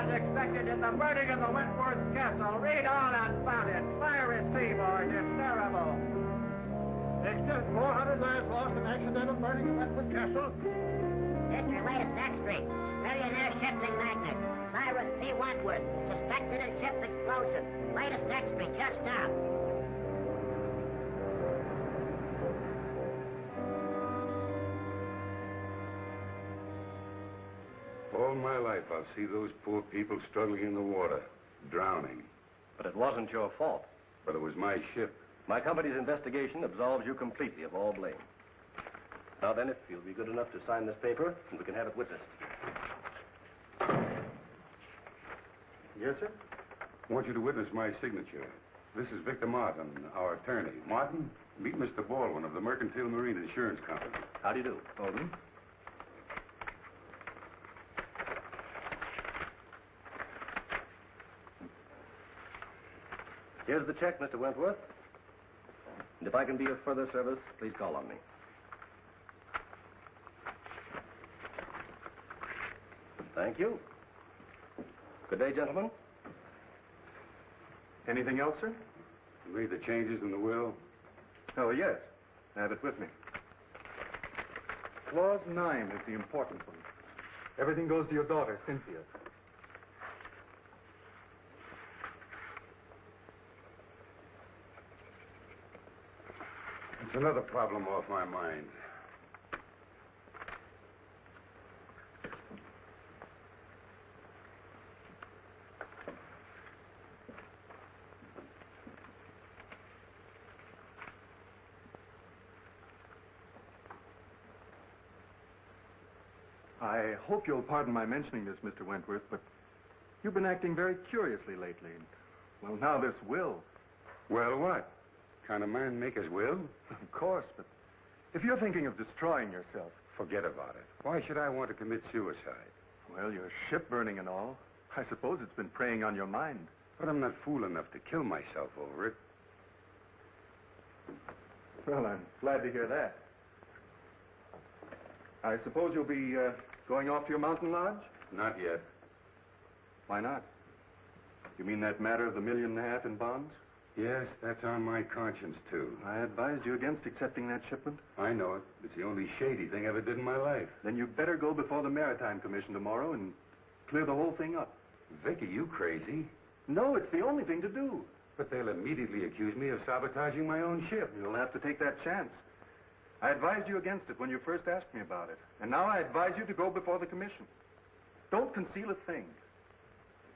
was expected in the burning of the Wentworth Castle. Read all about it. Fire at sea, boys. It's terrible. Extent 400 lives lost in accidental burning of Wentworth Castle. It's your latest extra. Millionaire shipping magnate. Cyrus P. Wentworth. Suspected in ship explosion. Latest extra. Just now. All my life, I'll see those poor people struggling in the water, drowning. But it wasn't your fault. But it was my ship. My company's investigation absolves you completely of all blame. Now then, if you'll be good enough to sign this paper, and we can have it witnessed. Yes, sir? I want you to witness my signature. This is Victor Martin, our attorney. Martin, meet Mr. Baldwin of the Mercantile Marine Insurance Company. How do you do? Baldwin? Here's the check, Mr. Wentworth. And if I can be of further service, please call on me. Thank you. Good day, gentlemen. Anything else, sir? You made the changes in the will? Oh, yes. I have it with me. Clause 9 is the important one. Everything goes to your daughter, Cynthia. It's another problem off my mind. I hope you'll pardon my mentioning this, Mr. Wentworth, but you've been acting very curiously lately. Well, now this will. Well, what? Kind of man make his will? Of course, but if you're thinking of destroying yourself... Forget about it. Why should I want to commit suicide? Well, your ship burning and all. I suppose it's been preying on your mind. But I'm not fool enough to kill myself over it. Well, I'm glad to hear that. I suppose you'll be going off to your mountain lodge? Not yet. Why not? You mean that matter of the $1.5 million in bonds? Yes, that's on my conscience, too. I advised you against accepting that shipment. I know it. It's the only shady thing I ever did in my life. Then you'd better go before the Maritime Commission tomorrow and clear the whole thing up. Vic, are you crazy? No, it's the only thing to do. But they'll immediately accuse me of sabotaging my own ship. You'll have to take that chance. I advised you against it when you first asked me about it. And now I advise you to go before the commission. Don't conceal a thing.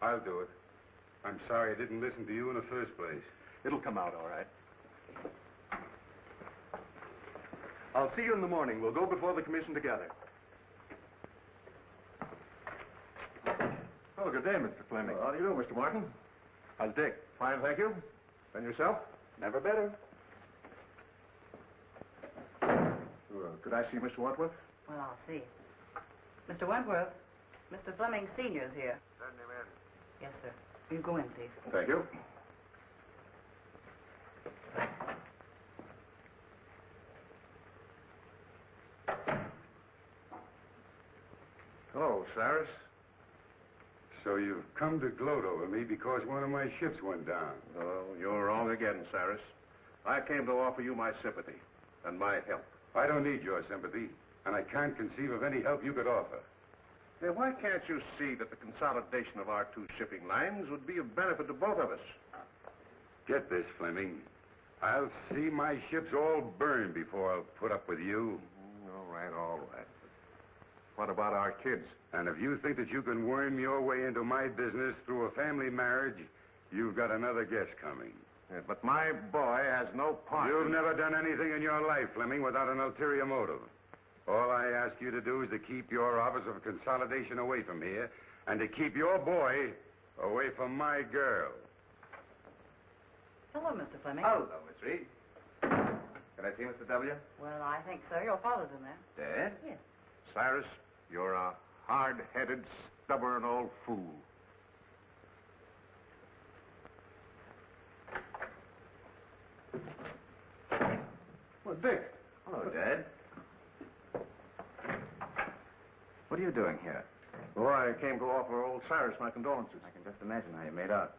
I'll do it. I'm sorry I didn't listen to you in the first place. It'll come out all right. I'll see you in the morning. We'll go before the commission together. Oh, good day, Mr. Fleming. How do you do, Mr. Martin? How's Dick? Fine, thank you. And yourself? Never better. Could I see Mr. Wentworth? Well, I'll see. Mr. Wentworth, Mr. Fleming Sr.'s here. Send him in. Yes, sir. You go in, please. Thank you. Hello, Cyrus. So you've come to gloat over me because one of my ships went down. Oh, you're wrong again, Cyrus. I came to offer you my sympathy and my help. I don't need your sympathy, and I can't conceive of any help you could offer. Hey, why can't you see that the consolidation of our two shipping lines would be of benefit to both of us? Get this, Fleming. I'll see my ships all burned before I'll put up with you. All right, all right. What about our kids? And if you think that you can worm your way into my business through a family marriage, you've got another guess coming. Yeah, but my boy has no part. You've never done anything in your life, Fleming, without an ulterior motive. All I ask you to do is to keep your office of consolidation away from here, and to keep your boy away from my girl. Hello, Mr. Fleming. Hello, Miss Reed. Can I see Mr. W? Well, I think so. Your father's in there. Dad? Yes. Cyrus, you're a hard-headed, stubborn old fool. Well, Dick. Hello, Dad. What are you doing here? Oh, I came to offer old Cyrus my condolences. I can just imagine how you made out.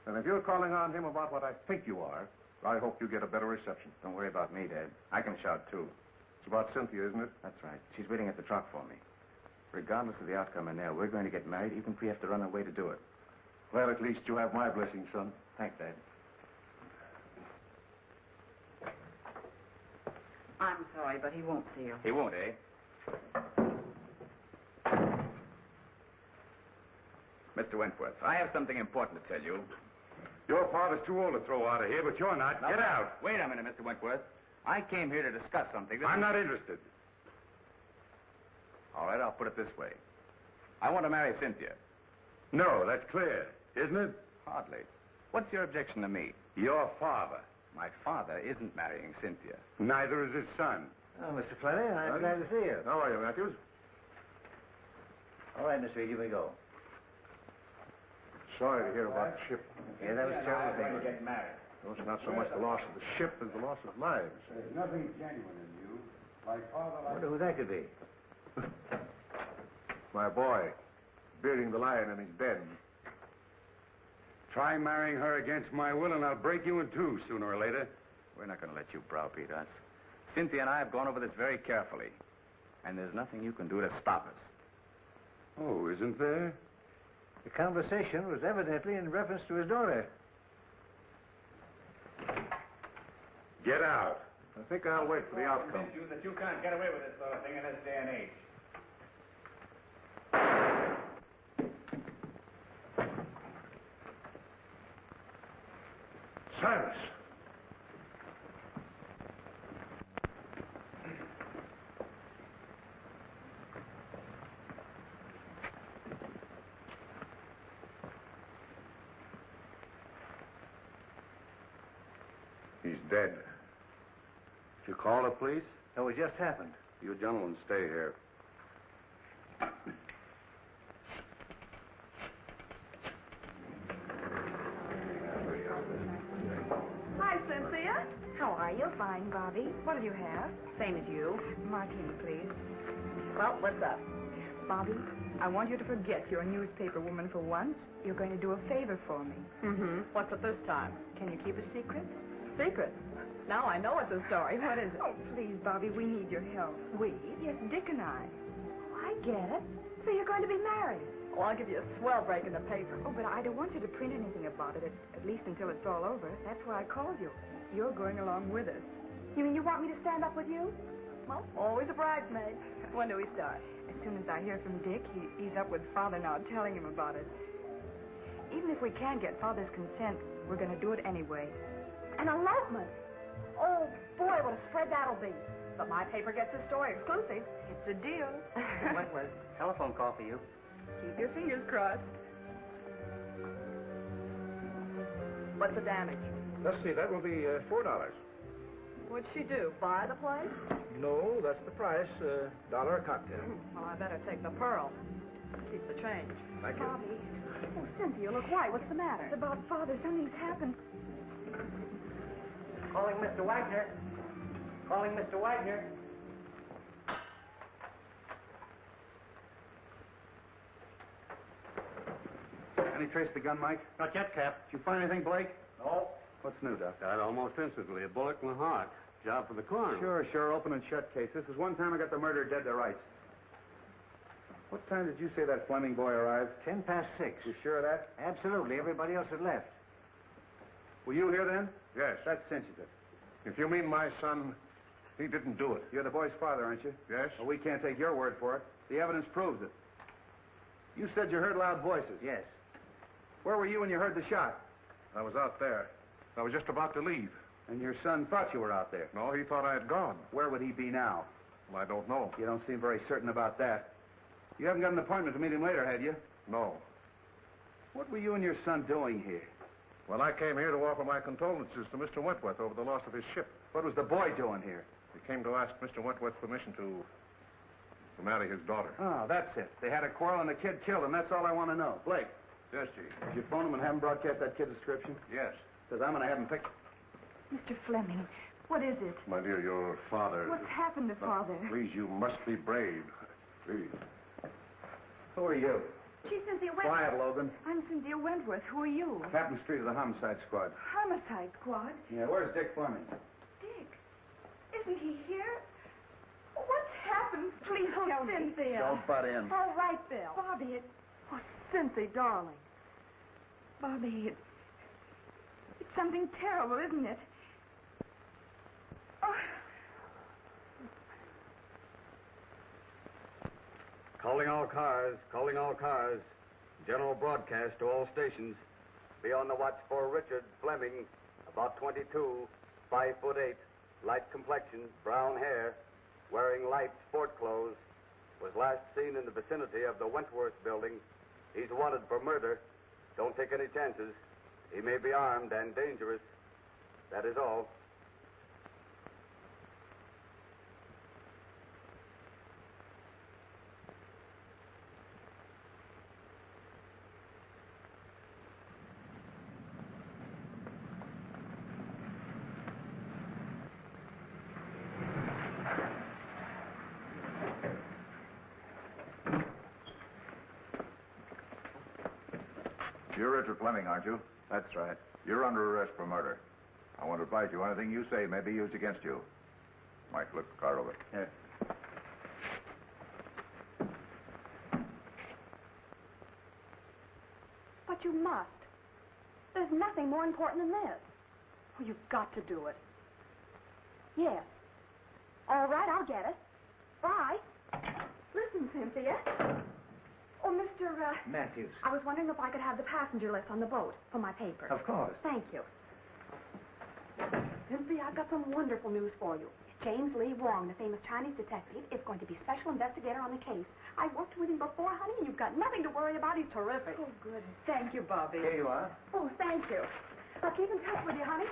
And if you're calling on him about what I think you are, I hope you get a better reception. Don't worry about me, Dad. I can shout, too. It's about Cynthia, isn't it? That's right. She's waiting at the truck for me. Regardless of the outcome in there, we're going to get married even if we have to run away to do it. Well, at least you have my blessing, son. Thanks, Dad. I'm sorry, but he won't see you. He won't, eh? Mr. Wentworth, I have something important to tell you. Your father's too old to throw out of here, but you're not. Get out. Wait a minute, Mr. Wentworth. I came here to discuss something. I'm not interested. All right, I'll put it this way. I want to marry Cynthia. No, that's clear, isn't it? Hardly. What's your objection to me? Your father. My father isn't marrying Cynthia. Neither is his son. Oh, Mr. Fleming, I'm glad to see you. How are you, Matthews? All right, Mr. Here we go. Sorry to hear about the ship. Yeah, that was terrible. Going to get married. Well, it's not so much the loss of the ship as the loss of lives. There's nothing genuine in you. Like father, I wonder who that could be. My boy, bearding the lion in his den. Try marrying her against my will, and I'll break you in two sooner or later. We're not going to let you browbeat us. Cynthia and I have gone over this very carefully. And there's nothing you can do to stop us. Oh, isn't there? The conversation was evidently in reference to his daughter. Get out. I think I'll wait for the outcome. You that you can't get away with this sort of thing in this day and age. Cyrus! He's dead. Did you call the police? No, it just happened. You gentlemen stay here. Hi, Cynthia. How are you? Fine, Bobby. What do you have? Same as you. Martini, please. Well, what's up? Bobby, I want you to forget you're a newspaper woman for once. You're going to do a favor for me. Mm-hmm. What's it this time? Can you keep a secret? Secret. Now I know it's a story. What is it? Oh, please, Bobby, we need your help. We? Yes, Dick and I. Oh, I get it. So you're going to be married. Well, I'll give you a swell break in the paper. Oh, but I don't want you to print anything about it, at least until it's all over. That's why I called you. You're going along with us. You mean you want me to stand up with you? Well, always a bridesmaid. When do we start? As soon as I hear from Dick, he's up with Father now, telling him about it. Even if we can't get Father's consent, we're going to do it anyway. An elopement. Oh, boy, what a spread that'll be. But my paper gets the story exclusive. It's a deal. Wentworth, telephone call for you. Keep your fingers crossed. What's the damage? Let's see, that will be $4. What'd she do? Buy the place? No, that's the price. $1 a cocktail. Well, I better take the pearl. Keep the change. Thank you. Bobby, Oh, Cynthia, look white. What's the matter? it's about Father. Something's happened. Calling Mr. Wagner. Calling Mr. Wagner. Any trace of the gun, Mike? Not yet, Cap. Did you find anything, Blake? No. What's new, Doc? Died almost instantly. A bullet in the heart. Job for the coroner. Sure. Open and shut case. This is one time I got the murderer dead to rights. What time did you say that Fleming boy arrived? 6:10. You sure of that? Absolutely. Everybody else had left. Were you here then? Yes. That cinches it. If you mean my son, he didn't do it. You're the boy's father, aren't you? Yes? Well, we can't take your word for it. The evidence proves it. You said you heard loud voices. Yes. Where were you when you heard the shot? I was out there. I was just about to leave. And your son thought you were out there. No, he thought I had gone. Where would he be now? Well, I don't know. You don't seem very certain about that. You haven't got an appointment to meet him later, had you? No. What were you and your son doing here? Well, I came here to offer my condolences to Mr. Wentworth over the loss of his ship. What was the boy doing here? He came to ask Mr. Wentworth's permission to marry his daughter. Oh, that's it. They had a quarrel and the kid killed him. That's all I want to know. Blake, Yes, Chief. did you phone him and have him broadcast that kid's description? Yes. Because I'm going to have him picked. Mr. Fleming, what is it? My dear, your father... What's happened to Father? Please, you must be brave. Please. Who are you? She's Cynthia Wentworth. Quiet, Logan. I'm Cynthia Wentworth. Who are you? Captain Street of the Homicide Squad. Homicide Squad? Yeah, where's Dick Fleming? Dick? Isn't he here? What's happened? Please tell me. Cynthia. Don't butt in. All right, Bill. Bobby, Oh, Cynthia, darling. Bobby, it's something terrible, isn't it? Oh. Calling all cars, calling all cars. General broadcast to all stations. Be on the watch for Richard Fleming, about 22, 5'8", light complexion, brown hair, wearing light sport clothes. Was last seen in the vicinity of the Wentworth building. He's wanted for murder. Don't take any chances. He may be armed and dangerous. That is all. You're Richard Fleming, aren't you? That's right. You're under arrest for murder. I want to advise you anything you say may be used against you. Mike, look the car over. Here. But you must. There's nothing more important than this. Oh, you've got to do it. Yes. All right, I'll get it. Bye. Listen, Cynthia. Oh, Mr. Matthews. I was wondering if I could have the passenger list on the boat for my paper. Of course. Thank you. Cynthia, I've got some wonderful news for you. James Lee Wong, the famous Chinese detective, is going to be special investigator on the case. I worked with him before, honey, and you've got nothing to worry about. He's terrific. Oh, good. Thank you, Bobby. Here you are. Oh, thank you. I'll keep in touch with you, honey.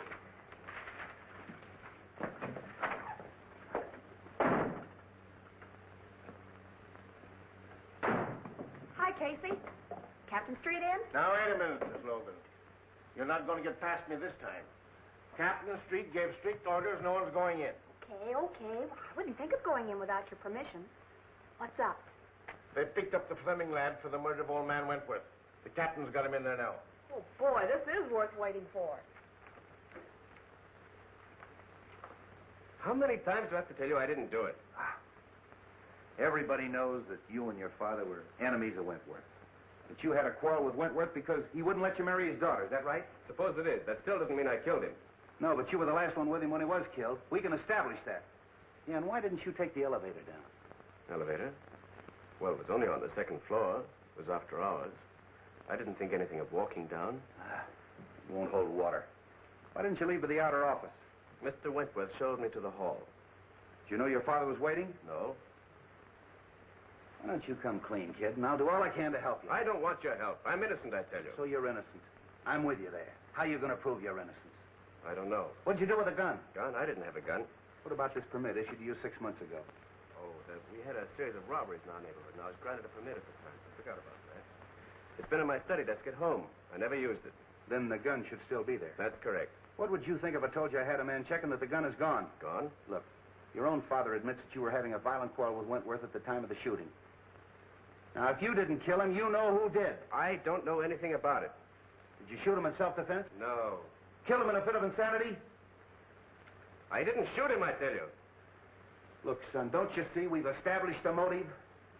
Hi, Casey. Captain Street in? Now, wait a minute, Miss Logan. You're not going to get past me this time. Captain Street gave strict orders no one's going in. Okay. Well, I wouldn't think of going in without your permission. What's up? They picked up the Fleming lad for the murder of old man Wentworth. The captain's got him in there now. Oh, boy, this is worth waiting for. How many times do I have to tell you I didn't do it? Everybody knows that you and your father were enemies of Wentworth. That you had a quarrel with Wentworth because he wouldn't let you marry his daughter. Is that right? Suppose it is. That still doesn't mean I killed him. No, but you were the last one with him when he was killed. We can establish that. Yeah, and why didn't you take the elevator down? Elevator? Well, it was only on the second floor. It was after hours. I didn't think anything of walking down. It won't hold water. Why didn't you leave for the outer office? Mr. Wentworth showed me to the hall. Did you know your father was waiting? No. Why don't you come clean, kid, and I'll do all I can to help you. I don't want your help. I'm innocent, I tell you. So you're innocent. I'm with you there. How are you going to prove your innocence? I don't know. What'd you do with the gun? Gun? I didn't have a gun. What about this permit issued to you 6 months ago? Oh, we had a series of robberies in our neighborhood, and I was granted a permit at the time. I forgot about that. It's been in my study desk at home. I never used it. Then the gun should still be there. That's correct. What would you think if I told you I had a man checking that the gun is gone? Gone? Look, your own father admits that you were having a violent quarrel with Wentworth at the time of the shooting. Now, if you didn't kill him, you know who did. I don't know anything about it. Did you shoot him in self-defense? No. Kill him in a fit of insanity? I didn't shoot him, I tell you. Look, son, don't you see we've established a motive?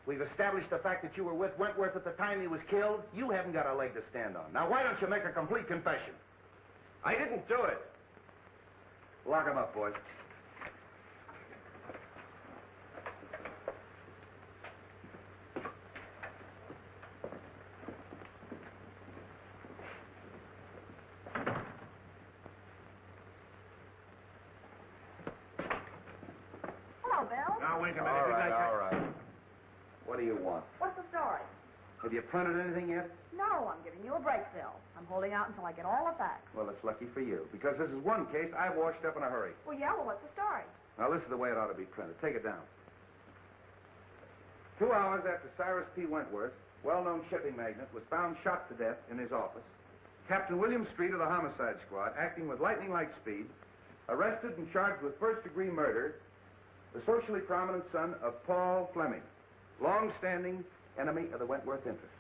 We've established the fact that you were with Wentworth at the time he was killed. You haven't got a leg to stand on. Now, why don't you make a complete confession? I didn't do it. Lock him up, boys. Hello, Bill. Now, wait a minute. All right. What do you want? What's the story? Have you printed anything yet? No, I'm giving you a break, Bill. I'm holding out until I get all the facts. Well, it's lucky for you, because this is one case I washed up in a hurry. Well, yeah, what's the story? Now, this is the way it ought to be printed. Take it down. 2 hours after Cyrus P. Wentworth, well-known shipping magnate, was found shot to death in his office, Captain William Street of the Homicide Squad, acting with lightning-like speed, arrested and charged with first-degree murder the socially prominent son of Paul Fleming, long-standing enemy of the Wentworth interest.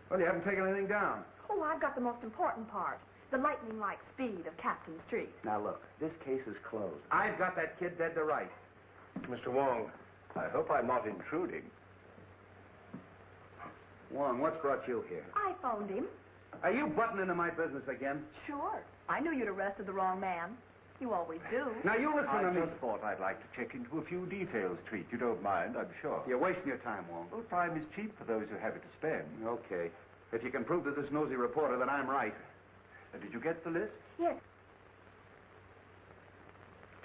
Well, you haven't taken anything down. Oh, I've got the most important part. The lightning-like speed of Captain Street. Now, look, this case is closed. I've got that kid dead to rights. Mr. Wong, I hope I'm not intruding. Wong, what's brought you here? I phoned him. Are you butting into my business again? Sure. I knew you'd arrested the wrong man. You always do. Now, you listen to me. I just thought I'd like to check into a few details, Treat. You don't mind, I'm sure. You're wasting your time, Wong. Well, time is cheap for those who have it to spend. Okay. If you can prove to this nosy reporter that I'm right. Did you get the list? Yes.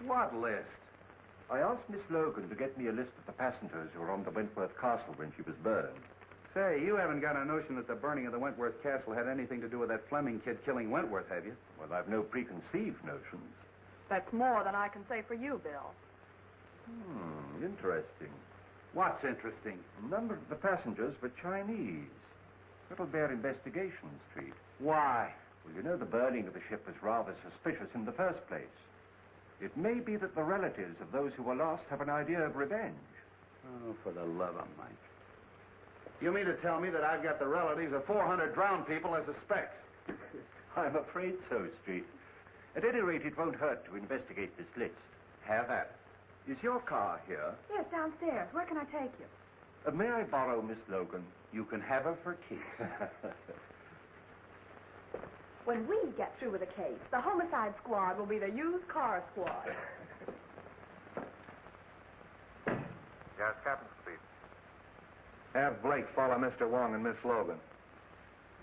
What list? I asked Miss Logan to get me a list of the passengers who were on the Wentworth Castle when she was burned. Say, you haven't got a notion that the burning of the Wentworth Castle had anything to do with that Fleming kid killing Wentworth, have you? Well, I've no preconceived notions. That's more than I can say for you, Bill. Interesting. What's interesting? A number of the passengers were Chinese. That'll bear investigation, Street. Why? Well, you know the burning of the ship was rather suspicious in the first place. It may be that the relatives of those who were lost have an idea of revenge. Oh, for the love of Mike. You mean to tell me that I've got the relatives of 400 drowned people as suspects? I'm afraid so, Street. At any rate, it won't hurt to investigate this list. Have at it. Is your car here? Yes, downstairs. Where can I take you? May I borrow Miss Logan? You can have her for keys. When we get through with the case, the homicide squad will be the used car squad. Yes, Captain Street. Have Blake follow Mr. Wong and Miss Logan.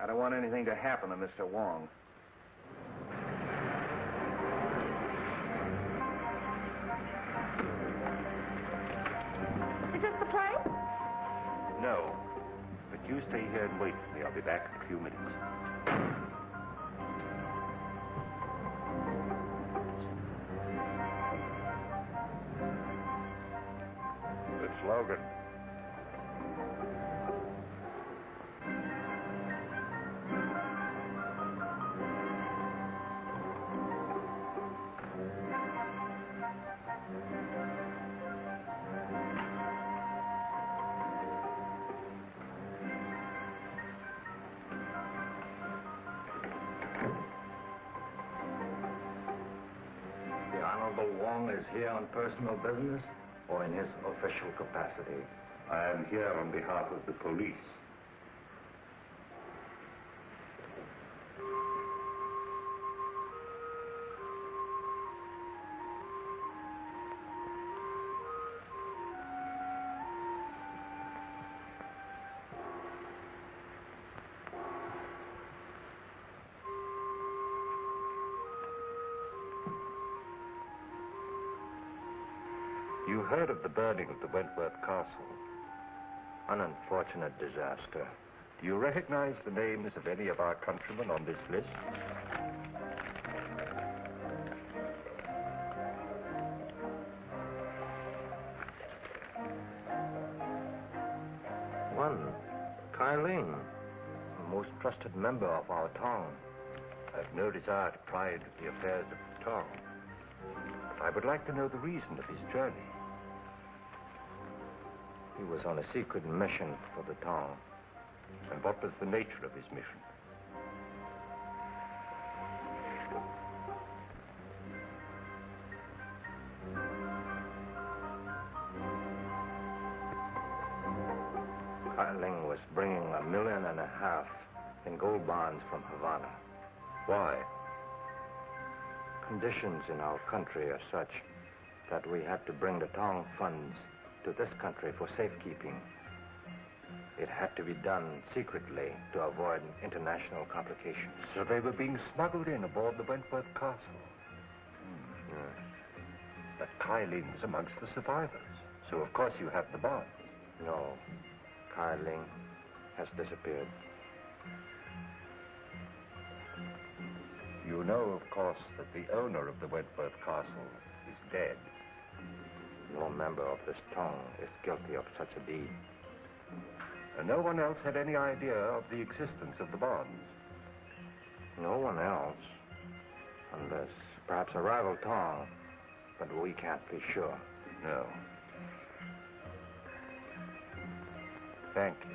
I don't want anything to happen to Mr. Wong. Is this the place? No. But you stay here and wait for me. I'll be back in a few minutes. It's Logan. The Honorable Wong is here on personal business or in his official capacity? I am here on behalf of the police. You heard of the burning of the Wentworth Castle. An unfortunate disaster. Do you recognize the names of any of our countrymen on this list? One, Kai Ling, a most trusted member of our town. I've no desire to pry into the affairs of the town. But I would like to know the reason of his journey. He was on a secret mission for the town. And what was the nature of his mission? Kai Ling was bringing $1.5 million in gold bonds from Havana. Why? Conditions in our country are such that we had to bring the town funds to this country for safekeeping. It had to be done secretly to avoid international complications. So they were being smuggled in aboard the Wentworth Castle. Yes. But Kai Ling's amongst the survivors. So of course you have the bonds. No. Kai Ling has disappeared. You know, of course, that the owner of the Wentworth Castle is dead. No member of this town is guilty of such a deed. And no one else had any idea of the existence of the bonds? No one else. Unless perhaps a rival town. But we can't be sure. No. Thank you.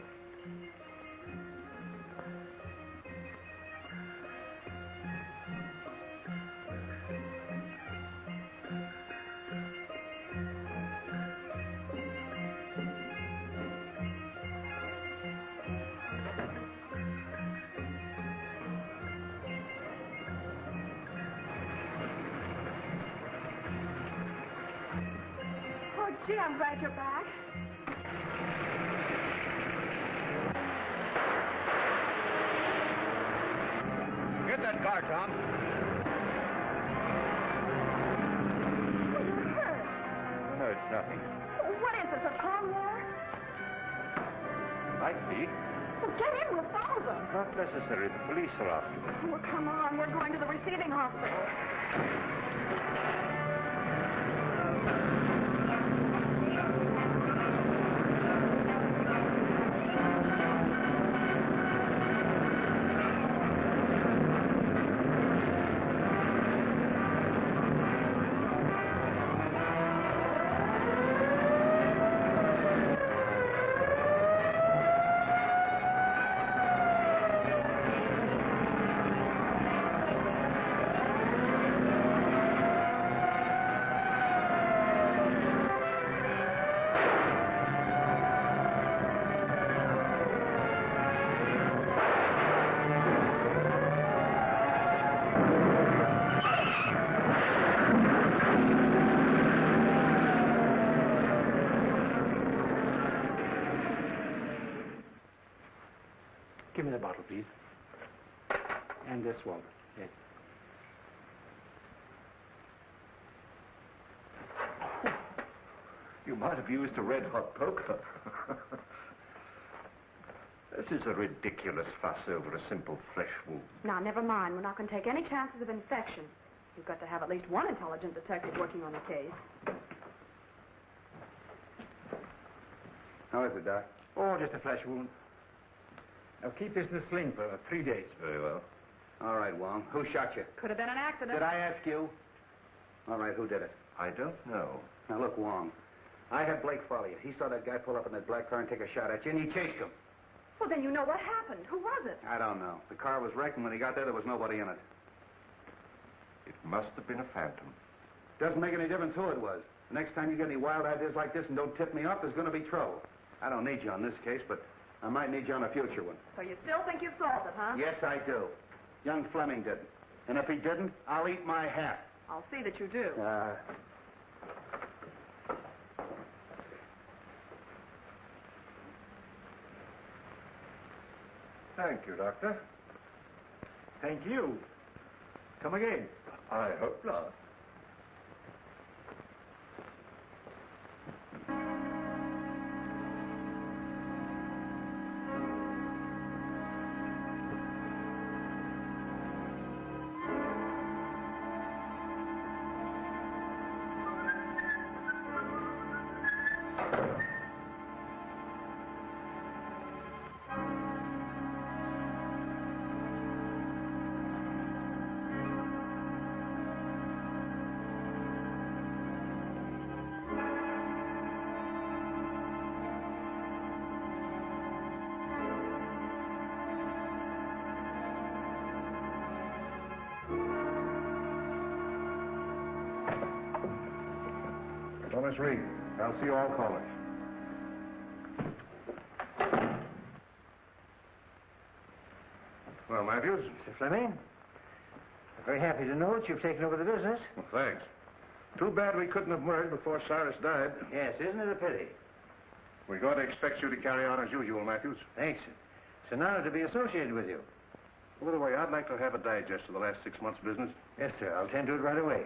Oh, gee, I'm glad you're back. Get that car, Tom. Oh, you're hurt. No, it's nothing. Oh, what is this, a tongue war? Might be. Well, get in, we'll follow them. Not necessary. The police are after them. Oh, come on, we're going to the receiving hospital. Give me the bottle, please. And this one. Yes. You might have used a red-hot poker. This is a ridiculous fuss over a simple flesh wound. Now, never mind. We're not going to take any chances of infection. You've got to have at least one intelligent detective working on the case. How is it, Doc? Oh, just a flesh wound. Now, keep this in a sling for 3 days. Very well. All right, Wong. Who shot you? Could have been an accident. Did I ask you? All right, who did it? I don't know. Now, look, Wong. I had Blake follow you. He saw that guy pull up in that black car and take a shot at you, and he chased him. Well, then you know what happened. Who was it? I don't know. The car was wrecked, and when he got there was nobody in it. It must have been a phantom. Doesn't make any difference who it was. The next time you get any wild ideas like this and don't tip me off, there's going to be trouble. I don't need you on this case, but I might need you on a future one. So you still think you've solved it, huh? Yes, I do. Young Fleming didn't. And if he didn't, I'll eat my hat. I'll see that you do. Thank you, Doctor. Thank you. Come again. I hope not. Well, Miss Reed, I'll see you all callers. Well, Matthews? Mr. Fleming, I'm very happy to know that you've taken over the business. Well, thanks. Too bad we couldn't have merged before Cyrus died. Yes, isn't it a pity? We're going to expect you to carry on as usual, Matthews. Thanks. It's an honor to be associated with you. By the way, I'd like to have a digest of the last 6 months' business. Yes, sir. I'll tend to it right away.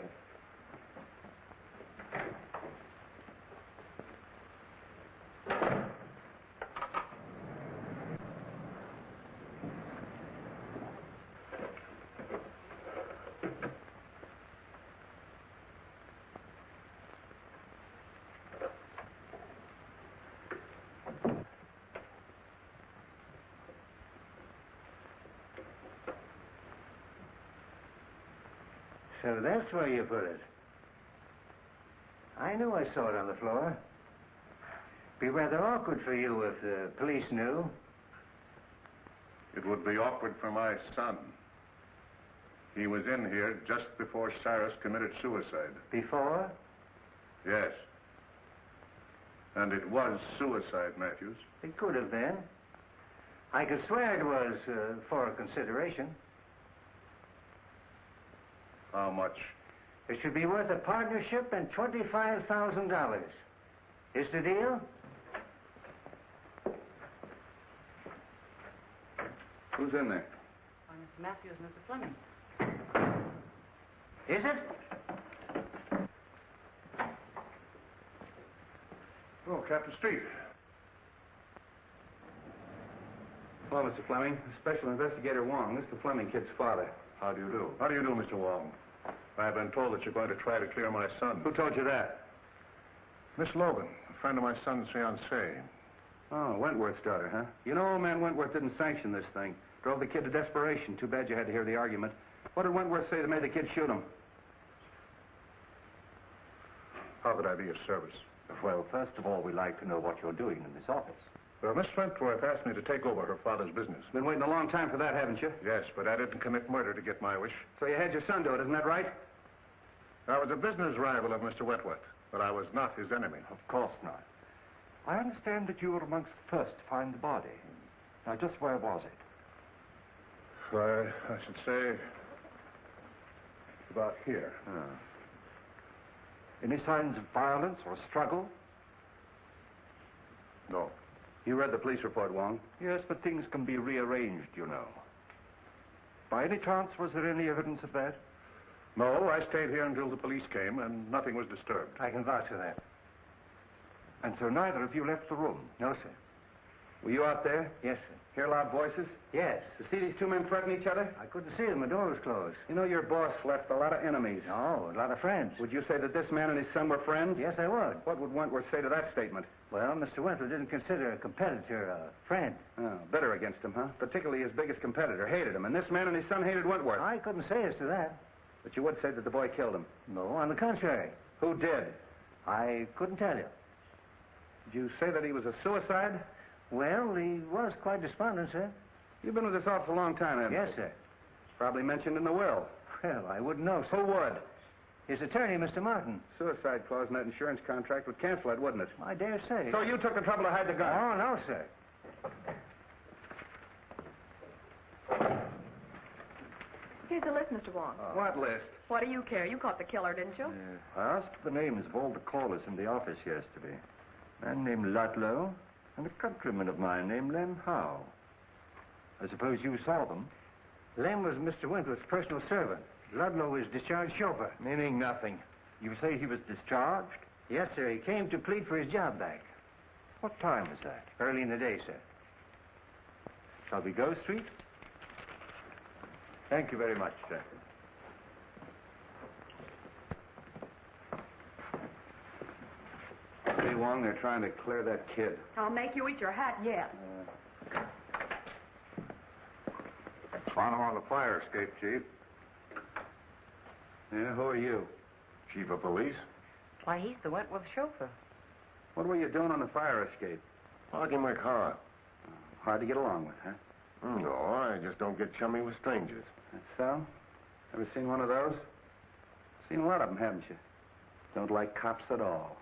So that's where you put it. I knew I saw it on the floor. Be rather awkward for you if the police knew. It would be awkward for my son. He was in here just before Cyrus committed suicide. Before? Yes. And it was suicide, Matthews. It could have been. I could swear it was for consideration. How much? It should be worth a partnership and $25,000. Is the deal? Who's in there? Why, Mr. Matthews and Mr. Fleming. Is it? Oh, Captain Street. Hello, Mr. Fleming. Special Investigator Wong. This is the Fleming kid's father. How do you do? How do you do, Mr. Wong? I've been told that you're going to try to clear my son. Who told you that? Miss Logan, a friend of my son's fiancée. Oh, Wentworth's daughter, huh? You know, old man Wentworth didn't sanction this thing. Drove the kid to desperation. Too bad you had to hear the argument. What did Wentworth say that made the kid shoot him? How could I be of service? Well, first of all, we'd like to know what you're doing in this office. Well, Miss Wentworth asked me to take over her father's business. Been waiting a long time for that, haven't you? Yes, but I didn't commit murder to get my wish. So you had your son do it, isn't that right? I was a business rival of Mr. Wentworth, but I was not his enemy. Of course not. I understand that you were amongst the first to find the body. Now, just where was it? I should say about here. Any signs of violence or struggle? No. You read the police report, Wong? Yes, but things can be rearranged, you know. By any chance, was there any evidence of that? No, I stayed here until the police came, and nothing was disturbed. I can vouch for that. And so neither of you left the room? No, sir. Were you out there? Yes, sir. Hear loud voices? Yes. To see these two men threaten each other? I couldn't see them. The door was closed. You know, your boss left a lot of enemies. No, a lot of friends. Would you say that this man and his son were friends? Yes, I would. What would Wentworth say to that statement? Well, Mr. Wentworth didn't consider a competitor a friend. Oh, bitter against him, huh? Particularly his biggest competitor. Hated him. And this man and his son hated Wentworth. I couldn't say as to that. But you would say that the boy killed him. No, on the contrary. Who did? I couldn't tell you. Did you say that he was a suicide? Well, he was quite despondent, sir. You've been with this office a long time, haven't you? Yes, sir. Probably mentioned in the will. Well, I wouldn't know, sir. Who would? His attorney, Mr. Martin. Suicide clause in that insurance contract would cancel it, wouldn't it? I dare say. So you took the trouble to hide the gun? Oh, no, sir. Here's the list, Mr. Wong. What list? What do you care? You caught the killer, didn't you? I asked for the names of all the callers in the office yesterday. A man named Ludlow and a countryman of mine named Lem Howe. I suppose you saw them? Lem was Mr. Wentworth's personal servant. Ludlow was discharged chauffeur. Meaning nothing. You say he was discharged? Yes, sir. He came to plead for his job back. What time was that? Early in the day, sir. Shall we go, Street? Thank you very much, sir. Hey, Wong, they're trying to clear that kid. I'll make you eat your hat yet. Found him on the fire escape, Chief. Yeah, who are you? Chief of Police? Why, he's the Wentworth chauffeur. What were you doing on the fire escape? Parking my car. Hard to get along with, huh? No, I just don't get chummy with strangers. That's so? Ever seen one of those? Seen a lot of them, haven't you? Don't like cops at all.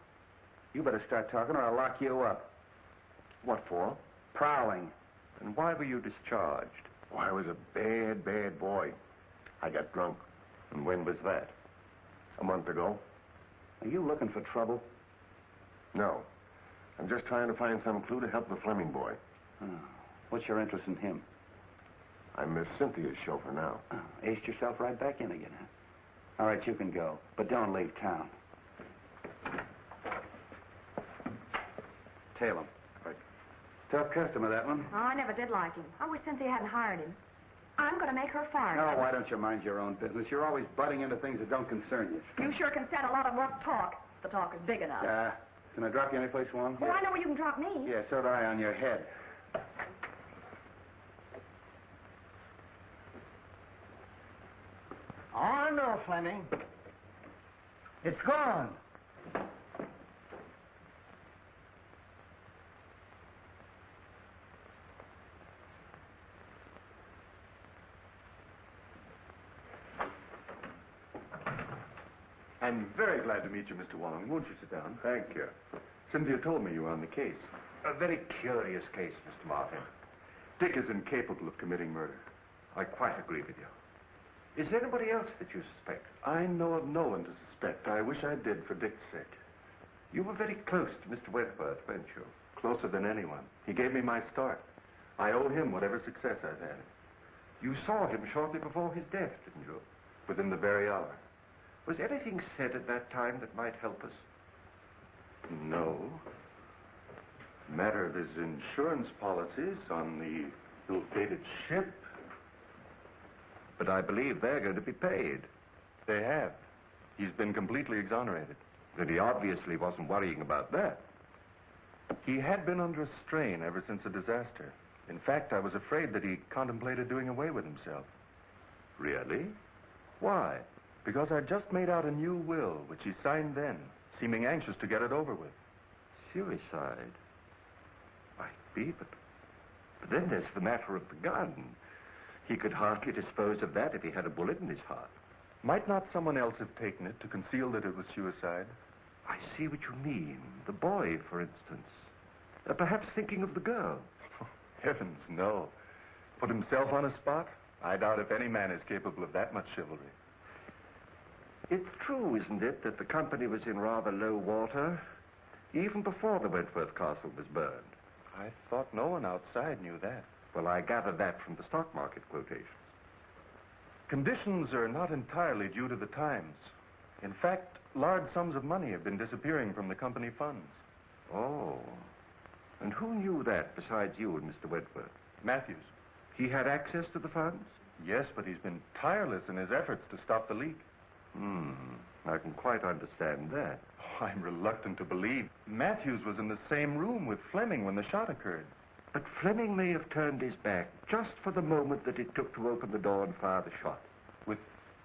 You better start talking or I'll lock you up. What for? Prowling. And why were you discharged? Oh, I was a bad, bad boy. I got drunk. And when was that? A month ago. Are you looking for trouble? No. I'm just trying to find some clue to help the Fleming boy. Oh. What's your interest in him? I'm Miss Cynthia's chauffeur now. Oh, aced yourself right back in again, huh? All right, you can go, but don't leave town. Tail him. Right. Tough customer, that one. Oh, I never did like him. I wish Cynthia hadn't hired him. I'm going to make her fire Oh, him. why don't you mind your own business? You're always butting into things that don't concern you. You sure can stand a lot of rough talk. The talk is big enough. Can I drop you anyplace, Wong? Well, I know where you can drop me. Yeah, so do I on your head. Oh, no, Fleming. It's gone. I'm very glad to meet you, Mr. Wong. Won't you sit down? Thank you. Cynthia told me you were on the case. A very curious case, Mr. Martin. Dick is incapable of committing murder. I quite agree with you. Is there anybody else that you suspect? I know of no one to suspect. I wish I did for Dick's sake. You were very close to Mr. Wentworth, weren't you? Closer than anyone. He gave me my start. I owe him whatever success I've had. You saw him shortly before his death, didn't you? Within the very hour. Was anything said at that time that might help us? No. Matter of his insurance policies on the ill-fated ship. But I believe they're going to be paid. They have. He's been completely exonerated. Then he obviously wasn't worrying about that. He had been under a strain ever since the disaster. In fact, I was afraid that he contemplated doing away with himself. Really? Why? Because I'd just made out a new will, which he signed then, seeming anxious to get it over with. Suicide? Might be, but then there's the matter of the gun. He could hardly dispose of that if he had a bullet in his heart. Might not someone else have taken it to conceal that it was suicide? I see what you mean. The boy, for instance. Perhaps thinking of the girl. Oh, heavens, no. Put himself on a spot? I doubt if any man is capable of that much chivalry. It's true, isn't it, that the company was in rather low water, even before the Wentworth Castle was burned? I thought no one outside knew that. Well, I gathered that from the stock market quotations. Conditions are not entirely due to the times. In fact, large sums of money have been disappearing from the company funds. Oh. And who knew that besides you and Mr. Wentworth? Matthews. He had access to the funds? Yes, but he's been tireless in his efforts to stop the leak. I can quite understand that. Oh, I'm reluctant to believe. Matthews was in the same room with Fleming when the shot occurred. But Fleming may have turned his back just for the moment that it took to open the door and fire the shot. With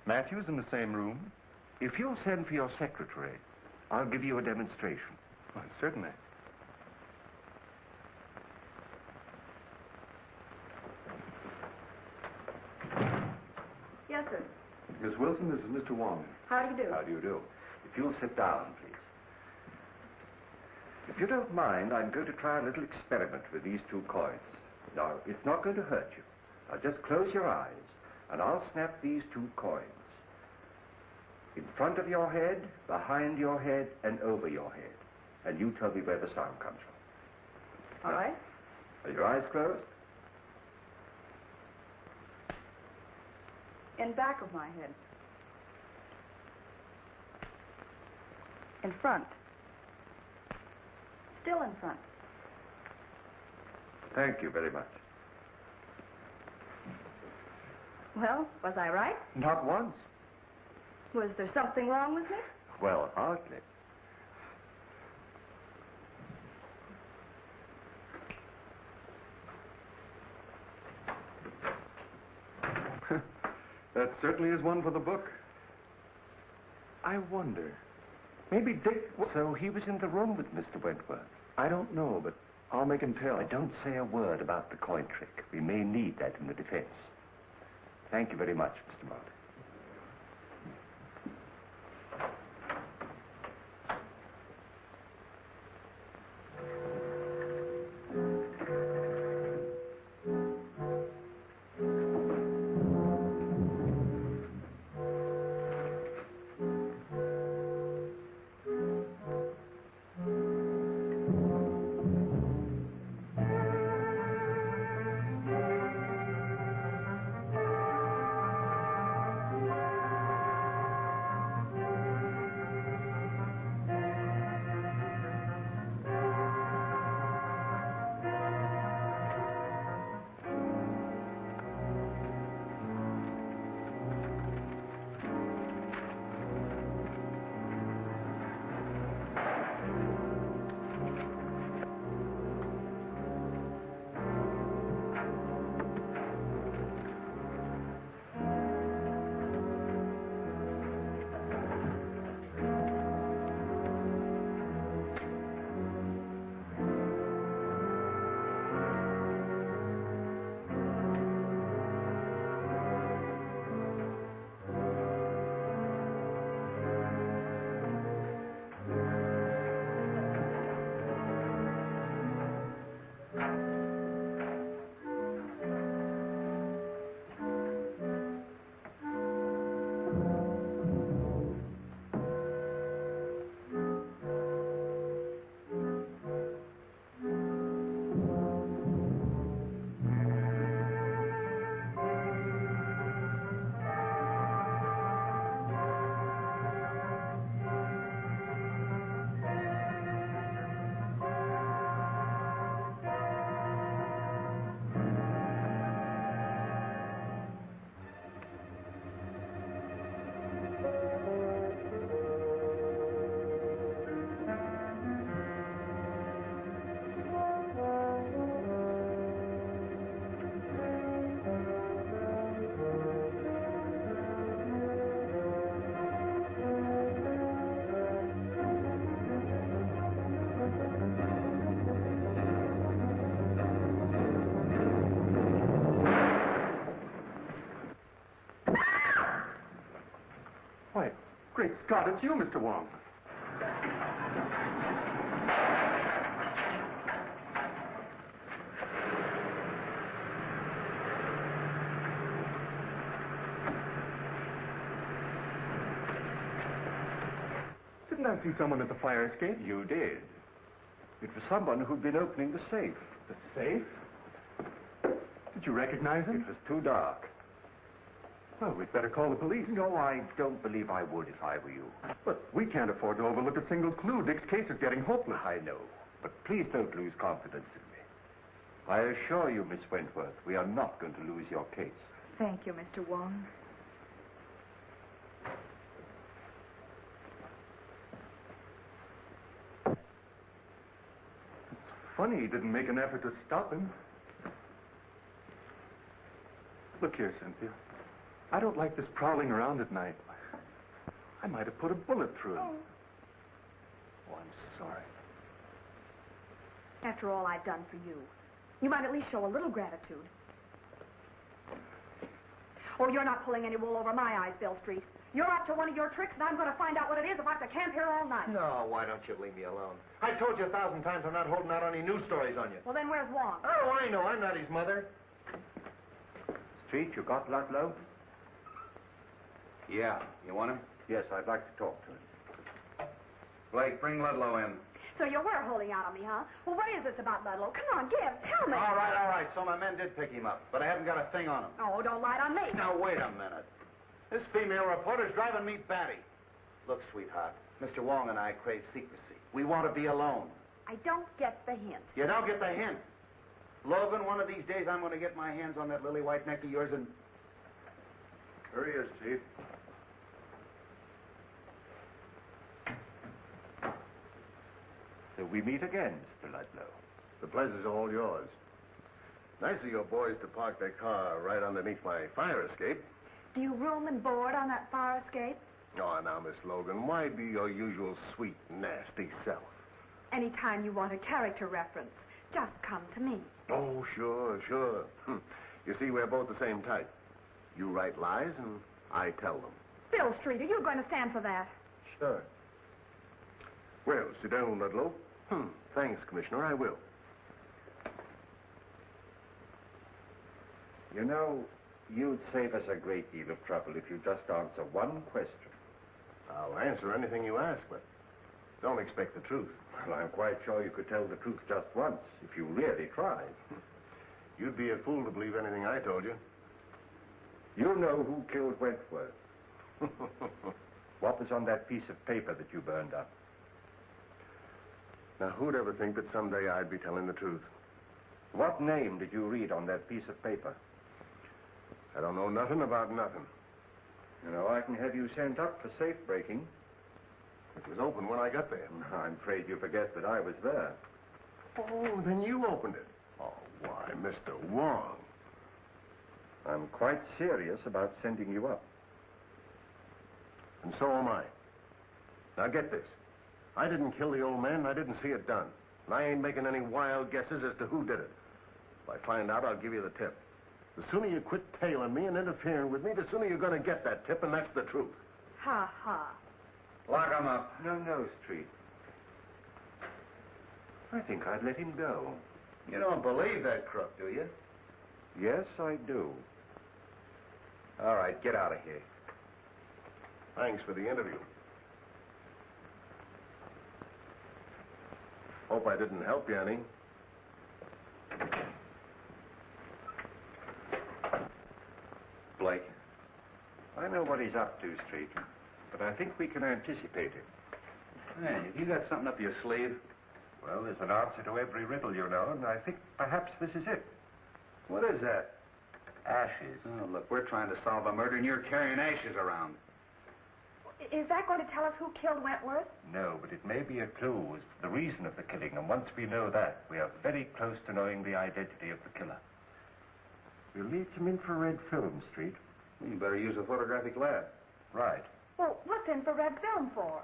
Matthews in the same room? If you'll send for your secretary, I'll give you a demonstration. Oh, certainly. Yes, sir. Miss Wilson, this is Mr. Wong. How do you do? How do you do? If you'll sit down, please. If you don't mind, I'm going to try a little experiment with these two coins. Now, it's not going to hurt you. Now, just close your eyes, and I'll snap these two coins. In front of your head, behind your head, and over your head. And you tell me where the sound comes from. All right. Are your eyes closed? In back of my head. In front. Still in front. Thank you very much. Well, was I right? Not once. Was there something wrong with me? Well, hardly. That certainly is one for the book. I wonder. Maybe Dick... So he was in the room with Mr. Wentworth? I don't know, but I'll make him tell. Don't say a word about the coin trick. We may need that in the defense. Thank you very much, Mr. Martin. Great Scott, it's you, Mr. Wong. Didn't I see someone at the fire escape? You did. It was someone who'd been opening the safe. The safe? Did you recognize him? It was too dark. Well, we'd better call the police. No, I don't believe I would if I were you. But we can't afford to overlook a single clue. Dick's case is getting hopeless. I know, but please don't lose confidence in me. I assure you, Miss Wentworth, we are not going to lose your case. Thank you, Mr. Wong. Funny he didn't make an effort to stop him. Look here, Cynthia. I don't like this prowling around at night. I might have put a bullet through him. Oh, I'm sorry. After all I've done for you, you might at least show a little gratitude. Oh, you're not pulling any wool over my eyes, Bill Street. You're up to one of your tricks, and I'm going to find out what it is if I have to camp here all night. No, why don't you leave me alone? I told you 1,000 times I'm not holding out any news stories on you. Well, then where's Wong? Oh, I know. I'm not his mother. Street, you got Ludlow? Yeah. You want him? Yes, I'd like to talk to him. Blake, bring Ludlow in. So you were holding out on me, huh? Well, what is this about Ludlow? Come on, tell me. All right. So my men did pick him up, but I haven't got a thing on him. Oh, don't lie on me. Now, wait a minute. This female reporter's driving me batty. Look, sweetheart, Mr. Wong and I crave secrecy. We want to be alone. I don't get the hint. You don't get the hint. Logan, one of these days I'm going to get my hands on that lily white neck of yours and... Here he is, Chief. So we meet again, Mr. Ludlow. The pleasure's all yours. Nice of your boys to park their car right underneath my fire escape. Do you room and board on that fire escape? Oh, now, Miss Logan, why be your usual sweet, nasty self? Anytime you want a character reference, just come to me. Oh, sure. You see, we're both the same type. You write lies, and I tell them. Bill Street, are you going to stand for that? Sure. Well, sit down, Ludlow. Thanks, Commissioner, I will. You know, you'd save us a great deal of trouble if you just answer one question. I'll answer anything you ask, but don't expect the truth. Well, I'm quite sure you could tell the truth just once, if you really tried. You'd be a fool to believe anything I told you. You know who killed Wentworth. What was on that piece of paper that you burned up? Now, who'd ever think that someday I'd be telling the truth? What name did you read on that piece of paper? I don't know nothing about nothing. You know, I can have you sent up for safe breaking. It was open when I got there. I'm afraid you forget that I was there. Oh, then you opened it. Oh, why, Mr. Wong. I'm quite serious about sending you up. And so am I. Now, get this. I didn't kill the old man, and I didn't see it done. And I ain't making any wild guesses as to who did it. If I find out, I'll give you the tip. The sooner you quit tailing me and interfering with me, the sooner you're going to get that tip, and that's the truth. Ha, ha. Lock him up. No, Street. I think I'd let him go. You don't believe that crook, do you? Yes, I do. All right, get out of here. Thanks for the interview. Hope I didn't help you any. Blake. I know what he's up to, Street, but I think we can anticipate it. Hey, have you got something up your sleeve? Well, there's an answer to every riddle, you know, and I think perhaps this is it. What is that? Ashes. Oh, look, we're trying to solve a murder, and you're carrying ashes around. Is that going to tell us who killed Wentworth? No, but it may be a clue as to the reason of the killing, and once we know that, we are very close to knowing the identity of the killer. We'll need some infrared film, Street. You better use a photographic lab. Right. Well, what's infrared film for?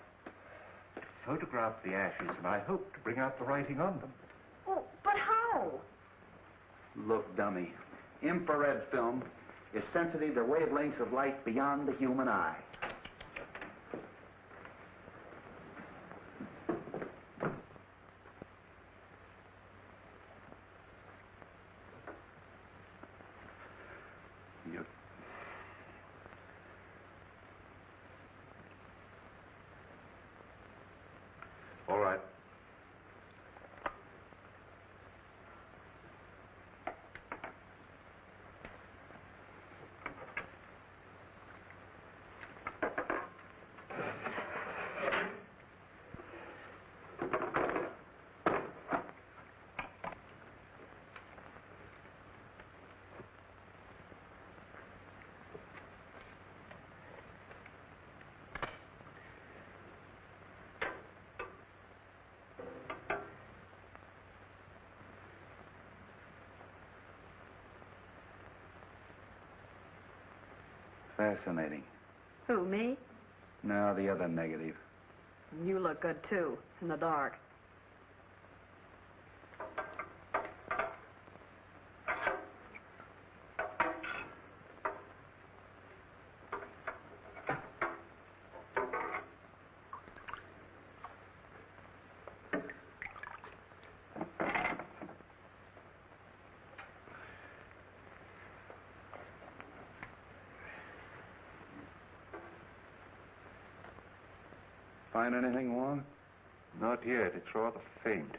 Photograph the ashes, and I hope to bring out the writing on them. Oh, but how? Look, dummy. Infrared film is sensitive to wavelengths of light beyond the human eye. Fascinating. Who, me? No, the other negative. You look good, too, in the dark. Find anything, Wong? Not yet. It's rather faint.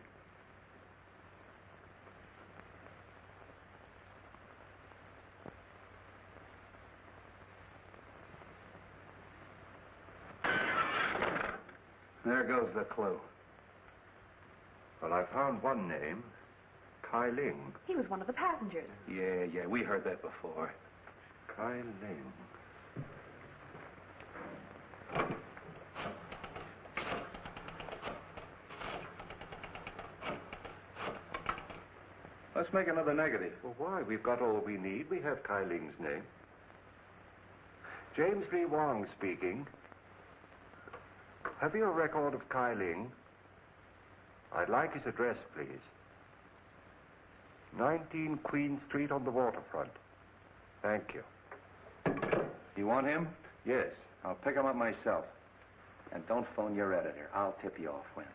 There goes the clue. Well, I found one name. Kai Ling. He was one of the passengers. Yeah, we heard that before. Kai Ling. Let's make another negative. Well, why? We've got all we need. We have Kai Ling's name. James Lee Wong speaking. Have you a record of Kai Ling? I'd like his address, please. 19 Queen Street on the waterfront. Thank you. You want him? Yes. I'll pick him up myself. And don't phone your editor. I'll tip you off when.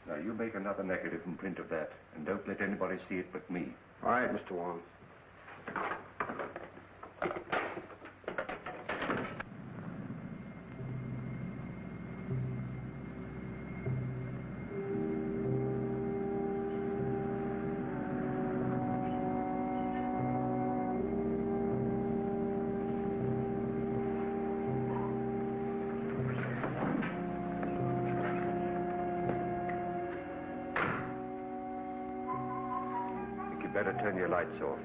Now, you make another negative and print of that, and don't let anybody see it but me. All right, Mr. Wong. Better turn your lights off.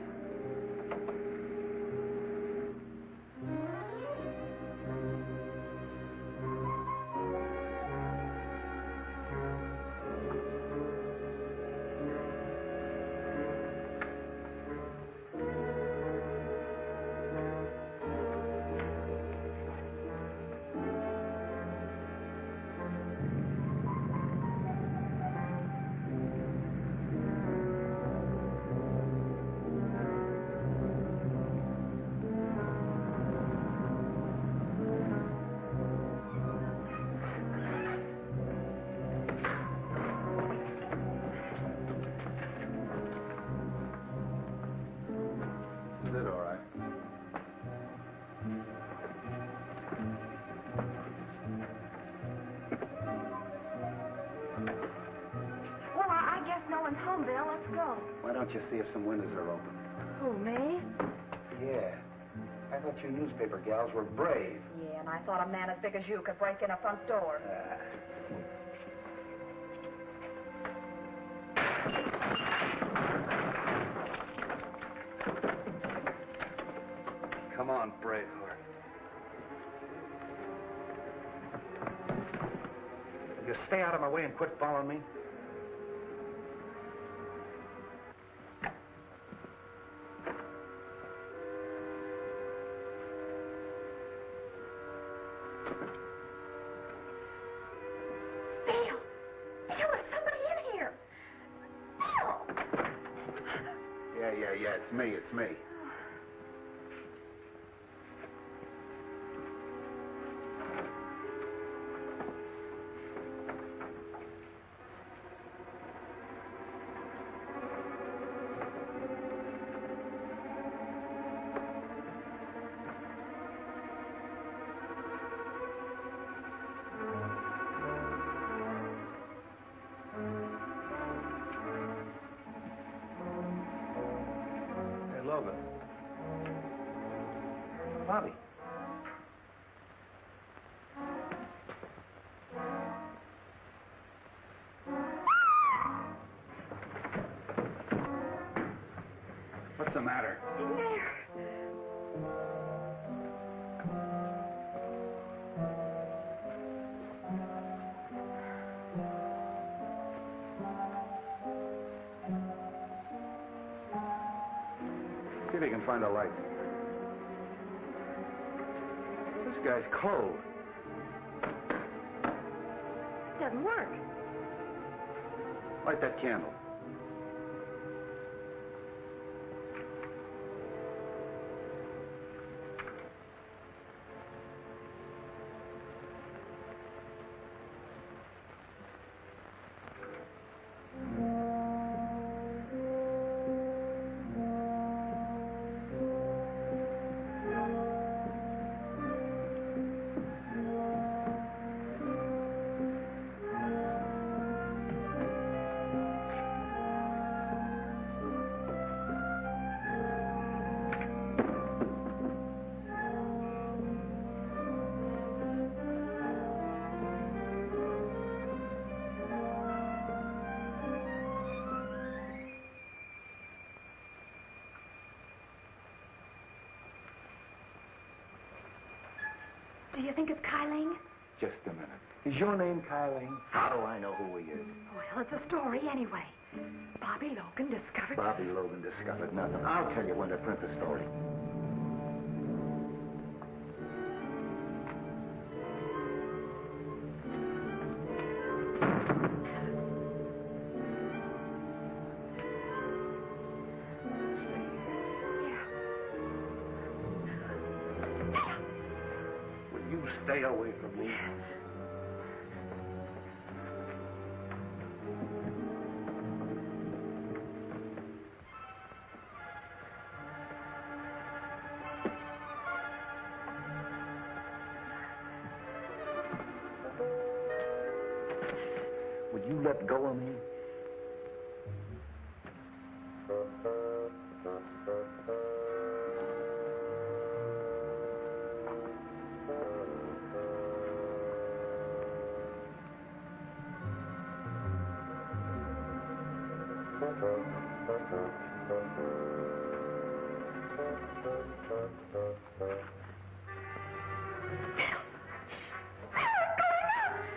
Home, Bill. Let's go. Why don't you see if some windows are open? Who, me? Yeah. I thought you newspaper gals were brave. Yeah, and I thought a man as big as you could break in a front door. Come on, Braveheart. You stay out of my way and quit following me. It's me. Bobby. What's the matter? In there. See if you can find a light. This guy's cold. It doesn't work. Light that candle. Do you think it's Kyling? Just a minute. Is your name Kyling? How do I know who he is? Well, it's a story anyway. Bobby Logan discovered... Bobby Logan discovered nothing. I'll tell you when to print the story. Stay away from me. Would you let go of me?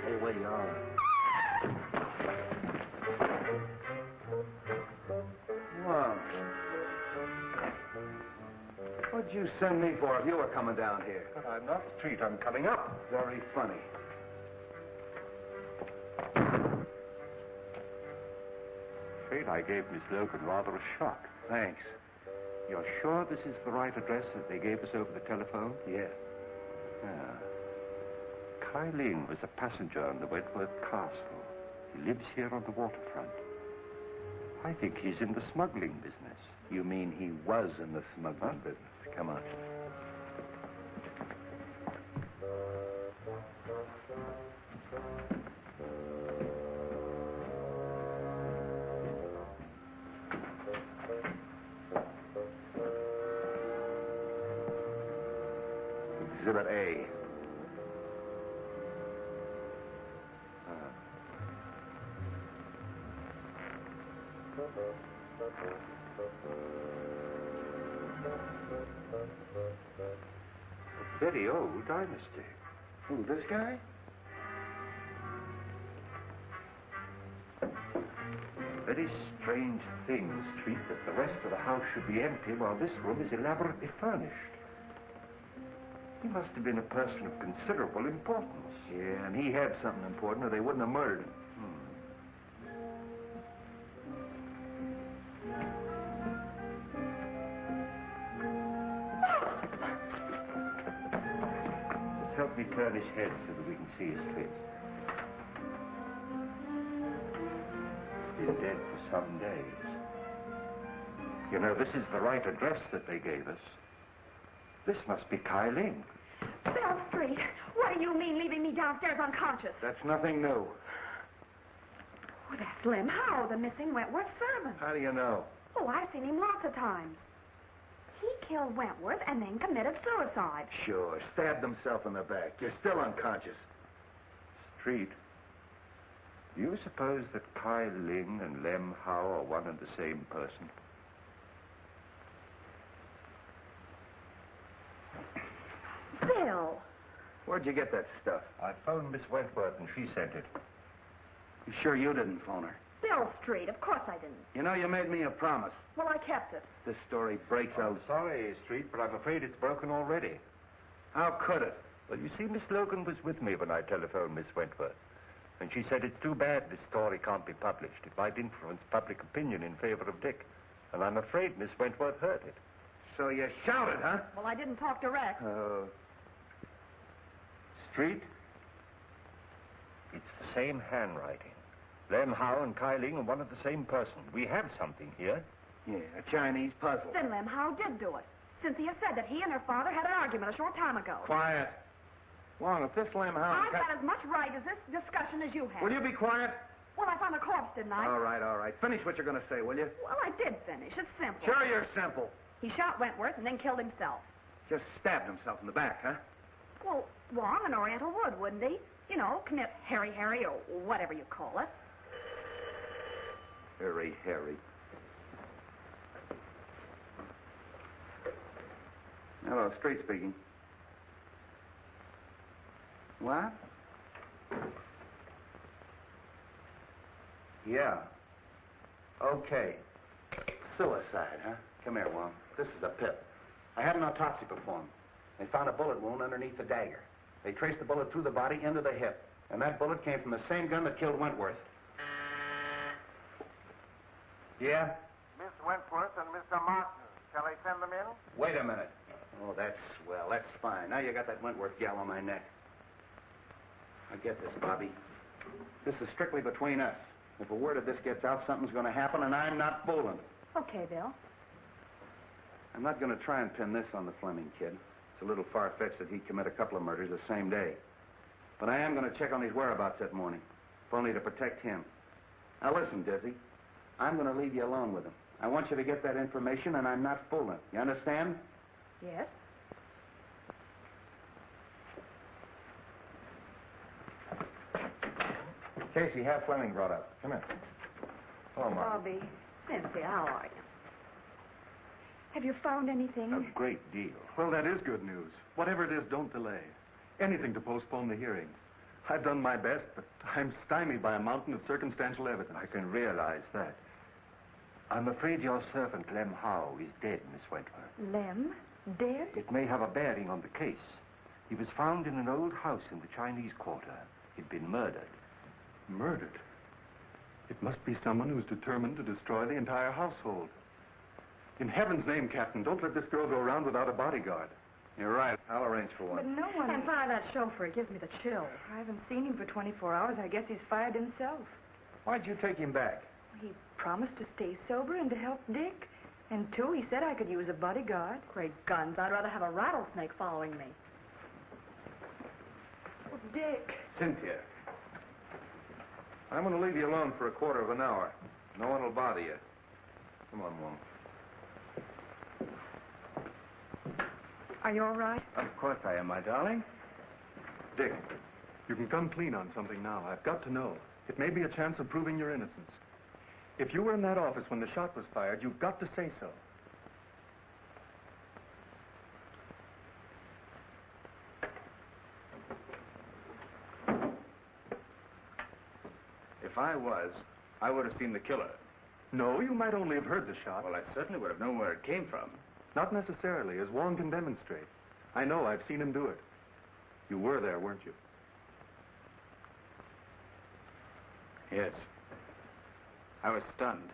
Stay where you are. Wong. What'd you send me for if you were coming down here? But I'm not Street. I'm coming up. Very funny. Afraid I gave Miss Logan rather a shock. Thanks. You're sure this is the right address that they gave us over the telephone? Yeah. Kai Ling was a passenger on the Wentworth Castle. He lives here on the waterfront. I think he's in the smuggling business. You mean he was in the smuggling business? Come on. Exhibit A. A very old dynasty. Who, this guy? Very strange thing, Street, that the rest of the house should be empty while this room is elaborately furnished. He must have been a person of considerable importance. Yeah, and he had something important or they wouldn't have murdered him. Just help me turn his head so that we can see his face. He's been dead for some days. You know, this is the right address that they gave us. This must be Kai Ling. Bell Street, what do you mean leaving me downstairs unconscious? That's nothing new. Oh, that's Lem Howe, the missing Wentworth servant. How do you know? Oh, I've seen him lots of times. He killed Wentworth and then committed suicide. Sure, stabbed himself in the back. You're still unconscious. Street, do you suppose that Kai Ling and Lem Howe are one and the same person? Bill. Where'd you get that stuff? I phoned Miss Wentworth and she sent it. You sure you didn't phone her? Bill Street. Of course I didn't. You know, you made me a promise. Well, I kept it. This story breaks out. Sorry, Street, but I'm afraid it's broken already. How could it? Well, you see, Miss Logan was with me when I telephoned Miss Wentworth. And she said it's too bad this story can't be published. It might influence public opinion in favor of Dick. And I'm afraid Miss Wentworth heard it. So you shouted, huh? Well, I didn't talk direct. Street? It's the same handwriting. Lem Howe and Kai Ling are one of the same person. We have something here. Yeah, a Chinese puzzle. Then Lem Howe did do it. Cynthia said that he and her father had an argument a short time ago. Quiet. Wong, if this Lem Howe... I've got as much right as this discussion as you have. Will you be quiet? Well, I found the corpse, didn't I? All right, all right. Finish what you're going to say, will you? Well, I did finish. It's simple. Sure you're simple. He shot Wentworth and then killed himself. Just stabbed himself in the back, huh? Well, Wong, an Oriental would, wouldn't he? You know, commit Harry or whatever you call it. Harry. Hello, Street speaking. What? Yeah. Okay. Suicide, huh? Come here, Wong. This is a pip. I had an autopsy performed. They found a bullet wound underneath the dagger. They traced the bullet through the body into the hip. And that bullet came from the same gun that killed Wentworth. Yeah? Miss Wentworth and Mr. Martin. Shall I send them in? Wait a minute. Oh, that's swell. That's fine. Now you got that Wentworth gal on my neck. I get this, Bobby. This is strictly between us. If a word of this gets out, something's going to happen, and I'm not fooling. Okay, Bill. I'm not going to try and pin this on the Fleming kid. It's a little far-fetched that he'd commit a couple of murders the same day. But I am going to check on his whereabouts that morning, if only to protect him. Now listen, Dizzy. I'm going to leave you alone with him. I want you to get that information, and I'm not fooling. You understand? Yes. Casey, have Fleming brought up. Come in. Hello, Mark. Bobby, Cynthia, how are you? Have you found anything? A great deal. Well, that is good news. Whatever it is, don't delay. Anything to postpone the hearing. I've done my best, but I'm stymied by a mountain of circumstantial evidence. I can realize that. I'm afraid your servant, Lem Howe, is dead, Miss Wentworth. Lem? Dead? It may have a bearing on the case. He was found in an old house in the Chinese Quarter. He'd been murdered. Murdered? It must be someone who's determined to destroy the entire household. In heaven's name, Captain, don't let this girl go around without a bodyguard. You're right. I'll arrange for one. But no one... And fire that chauffeur. It gives me the chills. I haven't seen him for 24 hours. I guess he's fired himself. Why'd you take him back? He promised to stay sober and to help Dick. And, too, he said I could use a bodyguard. Great guns. I'd rather have a rattlesnake following me. Oh, Dick. Cynthia. I'm going to leave you alone for a quarter of an hour. No one will bother you. Come on, Wong. Are you all right? Of course I am, my darling. Dick, you can come clean on something now. I've got to know. It may be a chance of proving your innocence. If you were in that office when the shot was fired, you've got to say so. If I was, I would have seen the killer. No, you might only have heard the shot. Well, I certainly would have known where it came from. Not necessarily, as Wong can demonstrate. I know, I've seen him do it. You were there, weren't you? Yes. I was stunned.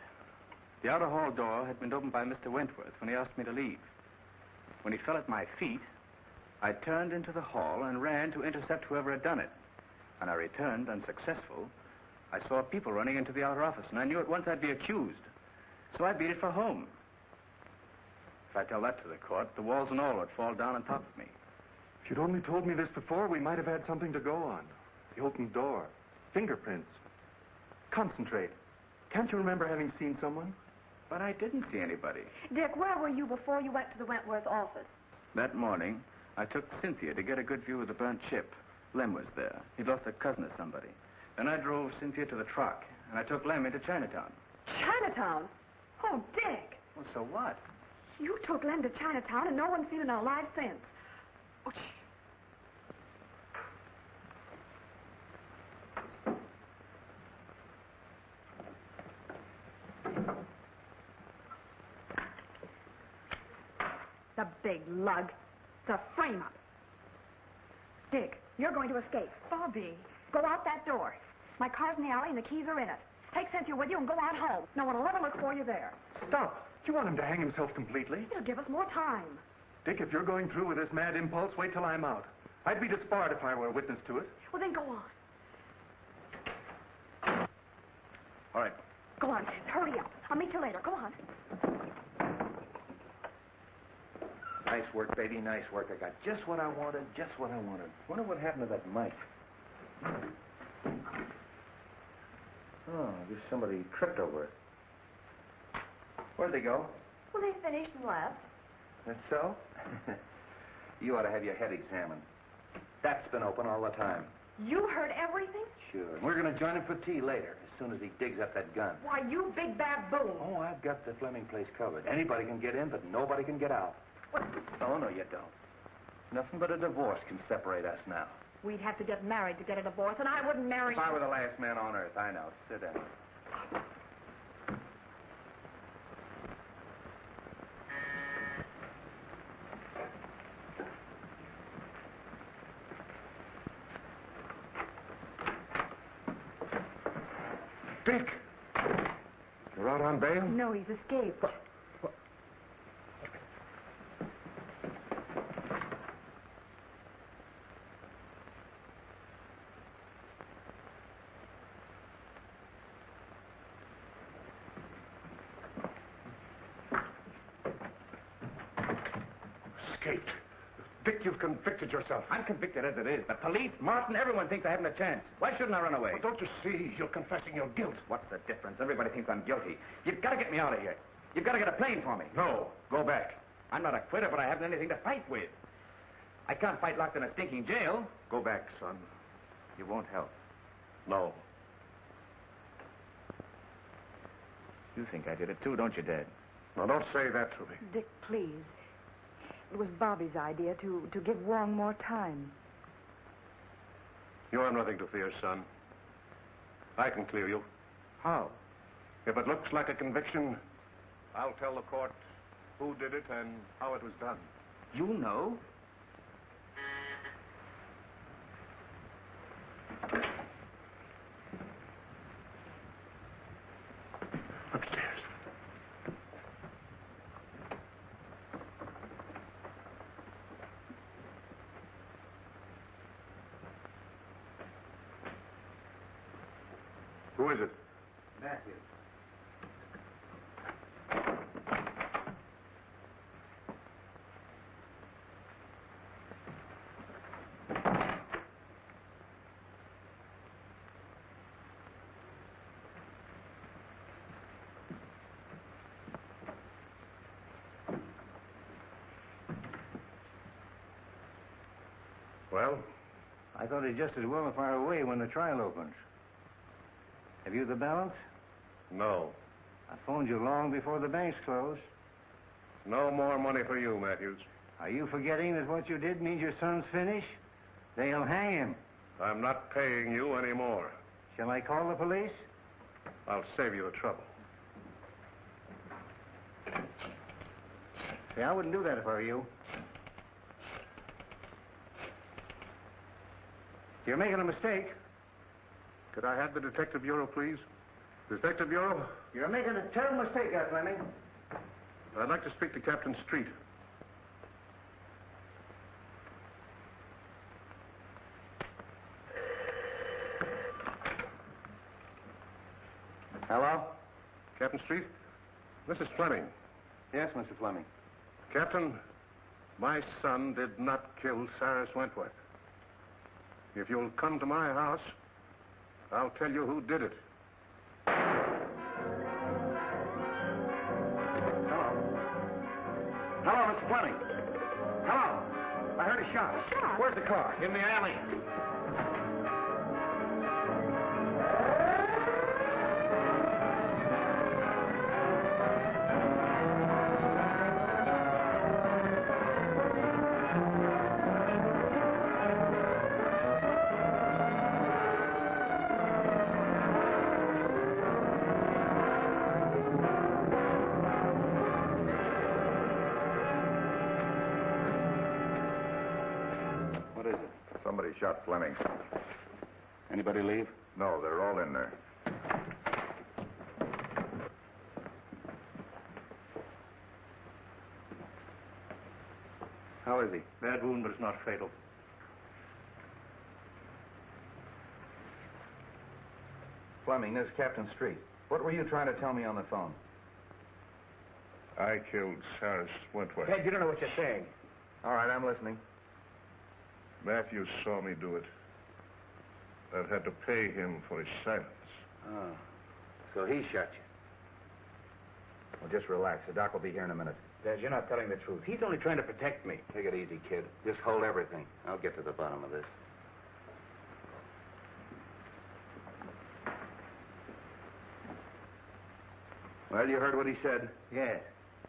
The outer hall door had been opened by Mr. Wentworth when he asked me to leave. When he fell at my feet, I turned into the hall and ran to intercept whoever had done it. When I returned, unsuccessful, I saw people running into the outer office, and I knew at once I'd be accused. So I beat it for home. If I tell that to the court, the walls and all would fall down on top of me. If you'd only told me this before, we might have had something to go on. The open door, fingerprints. Concentrate. Can't you remember having seen someone? But I didn't see anybody. Dick, where were you before you went to the Wentworth office? That morning, I took Cynthia to get a good view of the burnt ship. Lem was there. He'd lost a cousin or somebody. Then I drove Cynthia to the truck, and I took Lem into Chinatown. Chinatown? Oh, Dick. Well, so what? You took Lem to Chinatown, and no one's seen him alive since. Oh, The big lug. The frame-up. Dick, you're going to escape. Bobby. Go out that door. My car's in the alley and the keys are in it. Take Cynthia with you and go on home. No one will ever look for you there. Stop. Do you want him to hang himself completely? It'll give us more time. Dick, if you're going through with this mad impulse, wait till I'm out. I'd be disbarred if I were a witness to it. Well, then go on. All right. Go on. Hurry up. I'll meet you later. Go on. Nice work, baby, nice work. I got just what I wanted, just what I wanted. Wonder what happened to that mic. Oh, I guess somebody tripped over it. Where'd they go? Well, they finished and left. That's so? You ought to have your head examined. That's been open all the time. You heard everything? Sure. And we're going to join him for tea later, as soon as he digs up that gun. Why, you big baboon. Oh, I've got the Fleming place covered. Anybody can get in, but nobody can get out. What? Oh, no, you don't. Nothing but a divorce can separate us now. We'd have to get married to get a divorce, and I wouldn't marry If I were the last man on earth, I know. Sit down. Dick! You're out on bail? No, he's escaped. Escaped. Dick, you've convicted yourself. I'm convicted as it is. The police, Martin, everyone thinks I haven't a chance. Why shouldn't I run away? Well, don't you see? You're confessing your guilt. What's the difference? Everybody thinks I'm guilty. You've got to get me out of here. You've got to get a plane for me. No. Go back. I'm not a quitter, but I haven't anything to fight with. I can't fight locked in a stinking jail. Go back, son. You won't help. No. You think I did it too, don't you, Dad? Now, don't say that to me. Dick, please. It was Bobby's idea to give Wong more time. You have nothing to fear, son. I can clear you. How? If it looks like a conviction, I'll tell the court who did it and how it was done. You know? Upstairs. Who is it? Matthews. Well? I thought he'd just as well fire away when the trial opens. Have you the balance? No. I phoned you long before the banks closed. No more money for you, Matthews. Are you forgetting that what you did means your son's finished? They'll hang him. I'm not paying you anymore. Shall I call the police? I'll save you the trouble. See, I wouldn't do that if I were you. You're making a mistake. Could I have the Detective Bureau, please? Detective Bureau? You're making a terrible mistake, Fleming. I'd like to speak to Captain Street. Hello? Captain Street? This is Fleming. Yes, Mr. Fleming. Captain, my son did not kill Cyrus Wentworth. If you'll come to my house, I'll tell you who did it. Hello, Mr. Fleming. Hello. I heard a shot. Shot? Where's the car? In the alley. shot Fleming. Anybody leave? No, they're all in there. How is he? Bad wound, but it's not fatal. Fleming, this is Captain Street. What were you trying to tell me on the phone? I killed Cyrus Wentworth. Ted, you don't know what you're saying. All right, I'm listening. Matthews saw me do it. I've had to pay him for his silence. Oh, so he shot you. Well, just relax. The doc will be here in a minute. Dad, you're not telling the truth. He's only trying to protect me. Take it easy, kid. Just hold everything. I'll get to the bottom of this. Well, you heard what he said? Yes.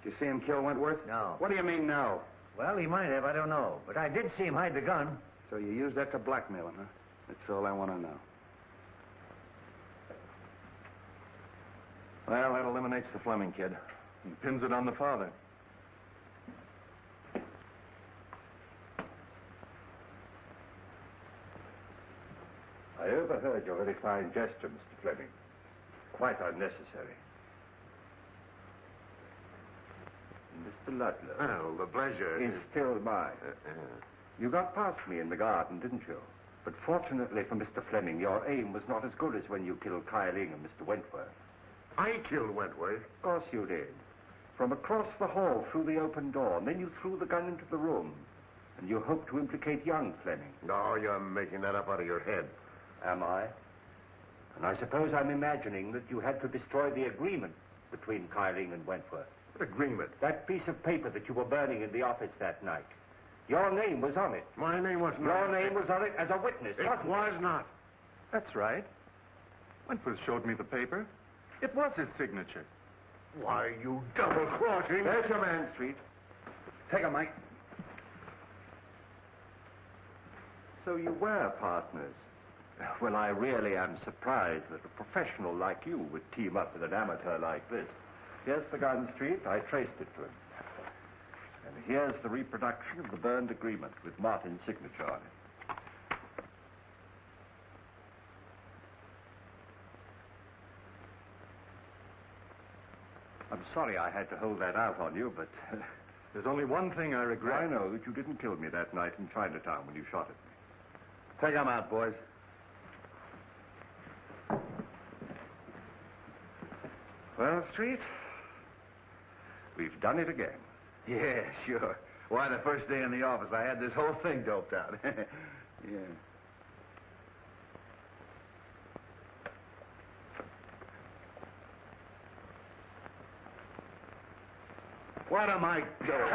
Did you see him kill Wentworth? No. What do you mean, no? Well, he might have, I don't know. But I did see him hide the gun. So you used that to blackmail him, huh? That's all I want to know. Well, that eliminates the Fleming kid. And pins it on the father. I overheard your very fine gesture, Mr. Fleming. Quite unnecessary. Mr. Ludlow. Well, the pleasure is still mine. You got past me in the garden, didn't you? But fortunately for Mr. Fleming, your aim was not as good as when you killed Kyling and Mr. Wentworth. I killed Wentworth. Of course you did. From across the hall through the open door, and then you threw the gun into the room. And you hoped to implicate young Fleming. No, you're making that up out of your head. Am I? And I suppose I'm imagining that you had to destroy the agreement between Kyling and Wentworth. What agreement? That piece of paper that you were burning in the office that night. Your name was on it. My name was not. Your name was on it as a witness, It wasn't was not. That's right. Wentworth showed me the paper. It was his signature. Why, you double-crossing... There's your man, Street. Take him, Mike. So you were partners. Well, I really am surprised that a professional like you would team up with an amateur like this. Here's the gun, Street. I traced it to him. And here's the reproduction of the burned agreement with Martin's signature on it. I'm sorry I had to hold that out on you, but... There's only one thing I regret. I know that you didn't kill me that night in Chinatown when you shot at me. Take him out, boys. Well, Street, we've done it again. Yeah, sure. Why, the first day in the office, I had this whole thing doped out. Yeah. What am I doing?